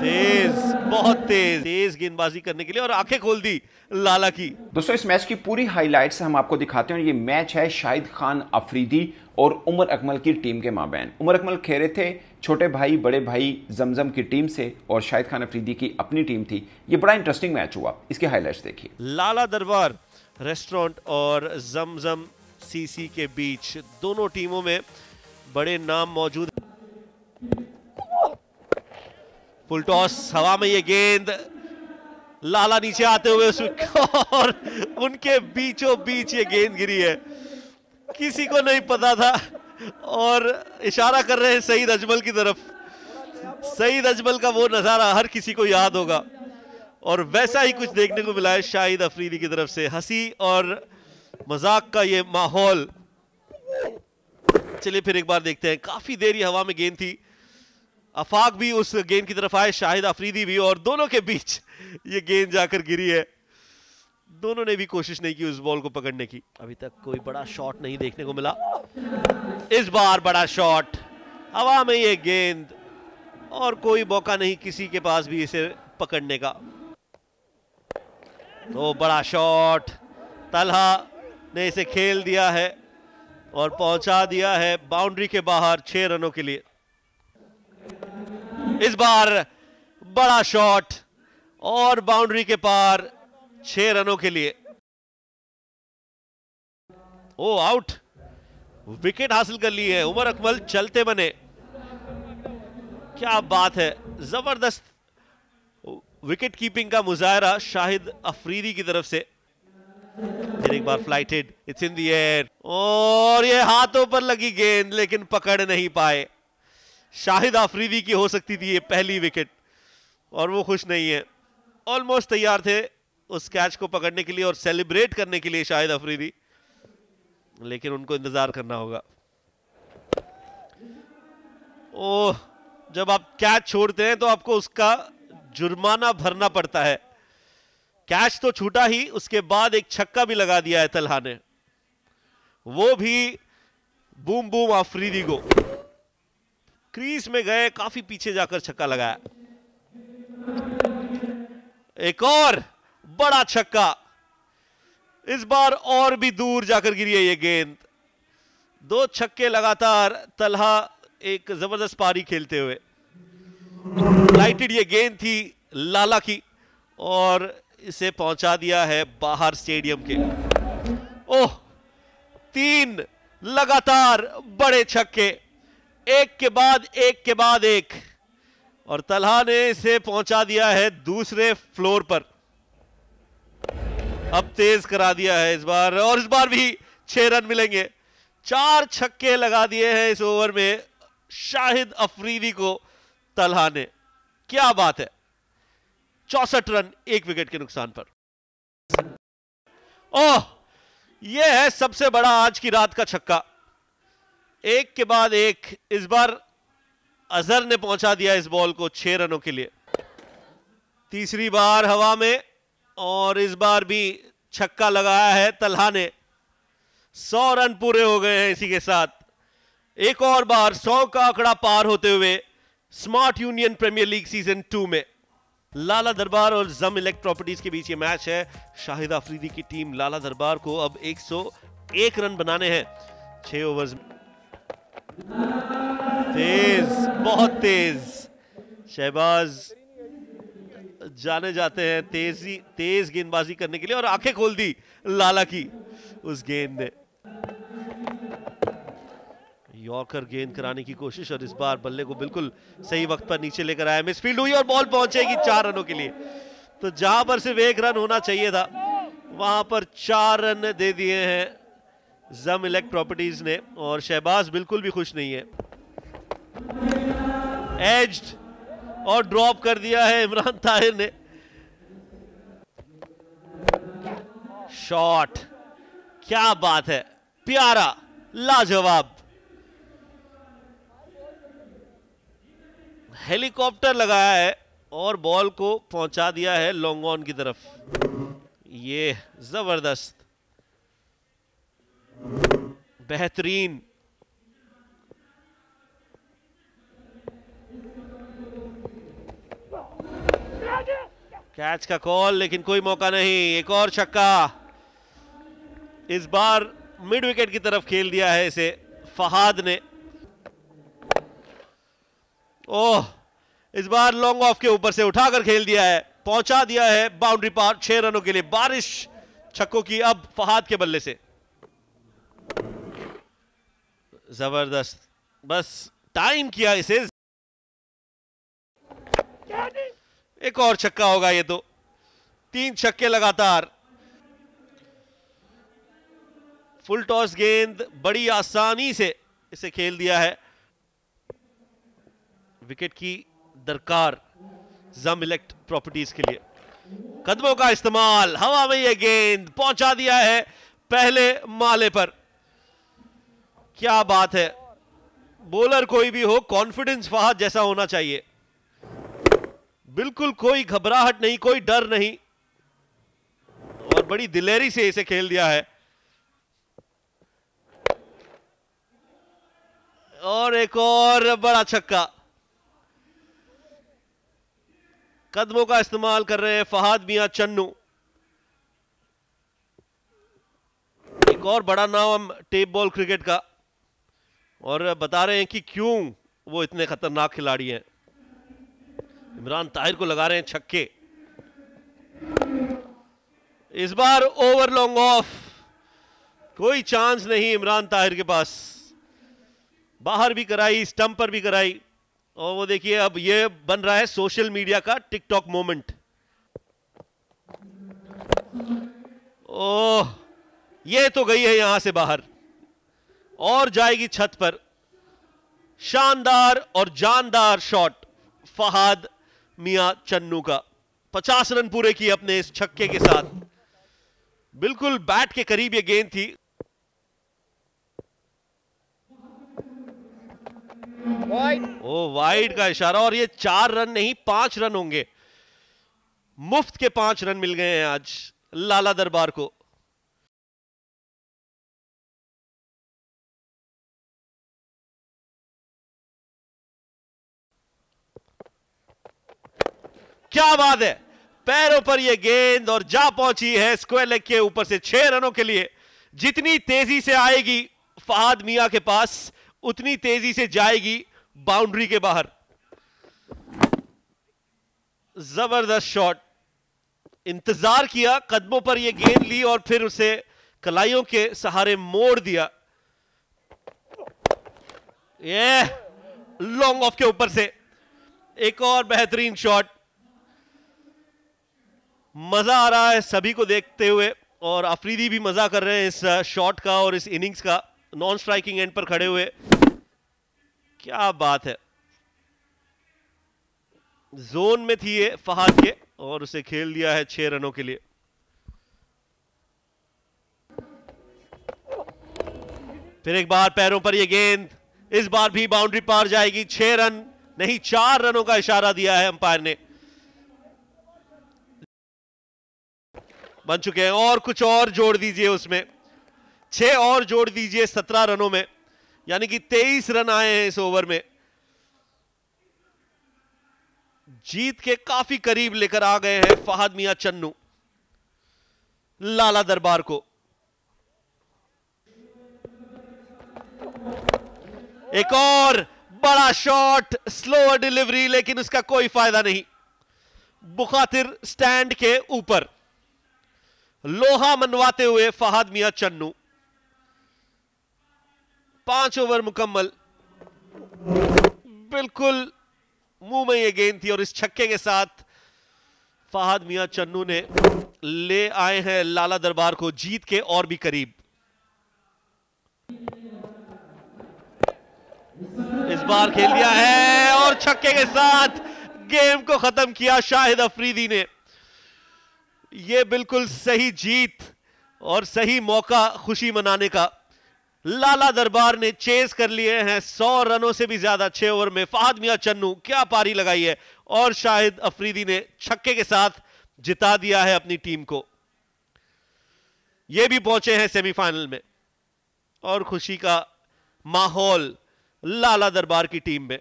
तेज, बहुत तेज तेज गेंदबाजी करने के लिए और आंखें खोल दी लाला की। दोस्तों इस मैच की पूरी हाइलाइट्स हम आपको दिखाते हैं। ये मैच है शाहिद खान अफरीदी और उमर अकमल की टीम के माबैन। उमर अकमल खेले थे छोटे भाई बड़े भाई जमजम की टीम से और शाहिद खान अफरीदी की अपनी टीम थी। ये बड़ा इंटरेस्टिंग मैच हुआ, इसकी हाइलाइट्स देखिए। लाला दरबार रेस्टोरेंट और जमजम सीसी के बीच दोनों टीमों में बड़े नाम मौजूद। फुल टॉस, हवा में ये गेंद, लाला नीचे आते हुए और उनके बीचों बीच ये गेंद गिरी है। किसी को नहीं पता था और इशारा कर रहे हैं सईद अजमल की तरफ। सईद अजमल का वो नजारा हर किसी को याद होगा और वैसा ही कुछ देखने को मिला है शाहिद अफरीदी की तरफ से। हंसी और मजाक का ये माहौल। चलिए फिर एक बार देखते हैं। काफी देर ये हवा में गेंद थी, अफाक भी उस गेंद की तरफ आए, शाहिद अफरीदी भी, और दोनों के बीच ये गेंद जाकर गिरी है। दोनों ने भी कोशिश नहीं की उस बॉल को पकड़ने की। अभी तक कोई बड़ा शॉट नहीं देखने को मिला। इस बार बड़ा शॉट, हवा में ये गेंद और कोई मौका नहीं किसी के पास भी इसे पकड़ने का। तो बड़ा शॉट, तलहा ने इसे खेल दिया है और पहुंचा दिया है बाउंड्री के बाहर 6 रनों के लिए। इस बार बड़ा शॉट और बाउंड्री के पार 6 रनों के लिए। ओ आउट, विकेट हासिल कर ली है उमर अकमल, चलते बने। क्या बात है, जबरदस्त विकेट कीपिंग का मुजाहरा शाहिद अफरीदी की तरफ से। फिर एक बार flighted, it's in the air और ये हाथों पर लगी गेंद लेकिन पकड़ नहीं पाए। शाहिद अफरीदी की हो सकती थी ये पहली विकेट और वो खुश नहीं है। ऑलमोस्ट तैयार थे उस कैच को पकड़ने के लिए और सेलिब्रेट करने के लिए शाहिद अफरीदी, लेकिन उनको इंतजार करना होगा। ओह, जब आप कैच छोड़ते हैं तो आपको उसका जुर्माना भरना पड़ता है। कैच तो छूटा ही, उसके बाद एक छक्का भी लगा दिया है तलहा ने, वो भी बूम बूम अफरीदी को। क्रीज में गए, काफी पीछे जाकर छक्का लगाया। एक और बड़ा छक्का, इस बार और भी दूर जाकर गिरी है ये गेंद। 2 छक्के लगातार, तलहा एक जबरदस्त पारी खेलते हुए। लाइटेड ये गेंद थी लाला की और इसे पहुंचा दिया है बाहर स्टेडियम के। ओह, 3 लगातार बड़े छक्के, एक के बाद एक के बाद एक, और तलहा ने इसे पहुंचा दिया है दूसरे फ्लोर पर। अब तेज करा दिया है इस बार और इस बार भी 6 रन मिलेंगे। 4 छक्के लगा दिए हैं इस ओवर में शाहिद अफरीदी को तलहा ने। क्या बात है, 64 रन 1 विकेट के नुकसान पर। ओह, यह है सबसे बड़ा आज की रात का छक्का, एक के बाद एक। इस बार अजहर ने पहुंचा दिया इस बॉल को 6 रनों के लिए। तीसरी बार हवा में और इस बार भी छक्का लगाया है तलहा ने। 100 रन पूरे हो गए हैं इसी के साथ। एक और बार 100 का आंकड़ा पार होते हुए smart union premier league season 2 में। लाला दरबार और जम इलेक्ट प्रॉपर्टीज के बीच ये मैच है। शाहिद अफरीदी की टीम लाला दरबार को अब 101 रन बनाने हैं 6 ओवर्स में। तेज, बहुत तेज शहबाज जाने जाते हैं तेज गेंदबाजी करने के लिए और आंखें खोल दी लाला की उस गेंद ने। यॉर्कर गेंद कराने की कोशिश और इस बार बल्ले को बिल्कुल सही वक्त पर नीचे लेकर आया। मिसफील्ड हुई और बॉल पहुंचेगी 4 रनों के लिए। तो जहां पर सिर्फ 1 रन होना चाहिए था वहां पर 4 रन दे दिए हैं जम इलेक्ट प्रॉपर्टीज ने और शहबाज बिल्कुल भी खुश नहीं है। एज्ड और ड्रॉप कर दिया है इमरान ताहिर ने। शॉट, क्या बात है, प्यारा, लाजवाब। हेलीकॉप्टर लगाया है और बॉल को पहुंचा दिया है लॉन्ग ऑन की तरफ। ये जबरदस्त, बेहतरीन। कैच का कॉल, लेकिन कोई मौका नहीं। एक और छक्का, इस बार मिड विकेट की तरफ खेल दिया है इसे फहाद ने। ओह, इस बार लॉन्ग ऑफ के ऊपर से उठाकर खेल दिया है, पहुंचा दिया है बाउंड्री पार 6 रनों के लिए। बारिश छक्कों की अब फहाद के बल्ले से। जबरदस्त, बस टाइम किया इसे। एक और छक्का होगा ये तो। 3 छक्के लगातार। फुल टॉस गेंद बड़ी आसानी से इसे खेल दिया है। विकेट की दरकार ज़मिलेक्ट प्रॉपर्टीज के लिए। कदमों का इस्तेमाल, हवा में यह गेंद पहुंचा दिया है पहले माले पर। क्या बात है, बॉलर कोई भी हो, कॉन्फिडेंस फहाद जैसा होना चाहिए। बिल्कुल कोई घबराहट नहीं, कोई डर नहीं, और बड़ी दिलेरी से इसे खेल दिया है। और एक और बड़ा छक्का। कदमों का इस्तेमाल कर रहे हैं फहाद मियां चन्नू। एक और बड़ा नाम टेप बॉल क्रिकेट का, और बता रहे हैं कि क्यों वो इतने खतरनाक खिलाड़ी हैं। इमरान ताहिर को लगा रहे हैं छक्के। इस बार ओवर लॉन्ग ऑफ, कोई चांस नहीं इमरान ताहिर के पास। बाहर भी कराई, स्टंप पर भी कराई, और वो देखिए अब ये बन रहा है सोशल मीडिया का टिकटॉक मोमेंट। ओह, ये तो गई है यहां से बाहर और जाएगी छत पर। शानदार और जानदार शॉट फहाद मियां चन्नू का। 50 रन पूरे किए अपने इस छक्के के साथ। बिल्कुल बैट के करीब ये गेंद थी। ओ, वाइड का इशारा, और ये 4 रन नहीं 5 रन होंगे। मुफ्त के 5 रन मिल गए हैं आज लाला दरबार को। क्या बात है, पैरों पर यह गेंद और जा पहुंची है स्क्वायर लेग के ऊपर से 6 रनों के लिए। जितनी तेजी से आएगी फहाद मियां के पास, उतनी तेजी से जाएगी बाउंड्री के बाहर। जबरदस्त शॉट, इंतजार किया, कदमों पर यह गेंद ली और फिर उसे कलाइयों के सहारे मोड़ दिया। ये लॉन्ग ऑफ के ऊपर से एक और बेहतरीन शॉट। मजा आ रहा है सभी को देखते हुए, और अफरीदी भी मजा कर रहे हैं इस शॉट का और इस इनिंग्स का, नॉन स्ट्राइकिंग एंड पर खड़े हुए। क्या बात है, जोन में थी ये फहाद के, और उसे खेल दिया है 6 रनों के लिए। फिर एक बार पैरों पर यह गेंद, इस बार भी बाउंड्री पार जाएगी। 6 रन नहीं 4 रनों का इशारा दिया है अंपायर ने। बन चुके हैं, और कुछ और जोड़ दीजिए उसमें, 6 और जोड़ दीजिए 17 रनों में, यानी कि 23 रन आए हैं इस ओवर में। जीत के काफी करीब लेकर आ गए हैं फहाद मियां चन्नू लाला दरबार को। एक और बड़ा शॉट, स्लोअर डिलीवरी, लेकिन उसका कोई फायदा नहीं। बुखातिर स्टैंड के ऊपर लोहा मनवाते हुए फहाद मियां चन्नू। 5 ओवर मुकम्मल, बिल्कुल मुंह में यह गेंद थी, और इस छक्के के साथ फहाद मियां चन्नू ने ले आए हैं लाला दरबार को जीत के और भी करीब। इस बार खेल दिया है और छक्के के साथ गेम को खत्म किया शाहिद अफरीदी ने। यह बिल्कुल सही जीत और सही मौका खुशी मनाने का। लाला दरबार ने चेस कर लिए हैं 100 रनों से भी ज्यादा 6 ओवर में। फहाद मियां चन्नू क्या पारी लगाई है, और शाहिद अफरीदी ने छक्के के साथ जिता दिया है अपनी टीम को। यह भी पहुंचे हैं सेमीफाइनल में, और खुशी का माहौल लाला दरबार की टीम में।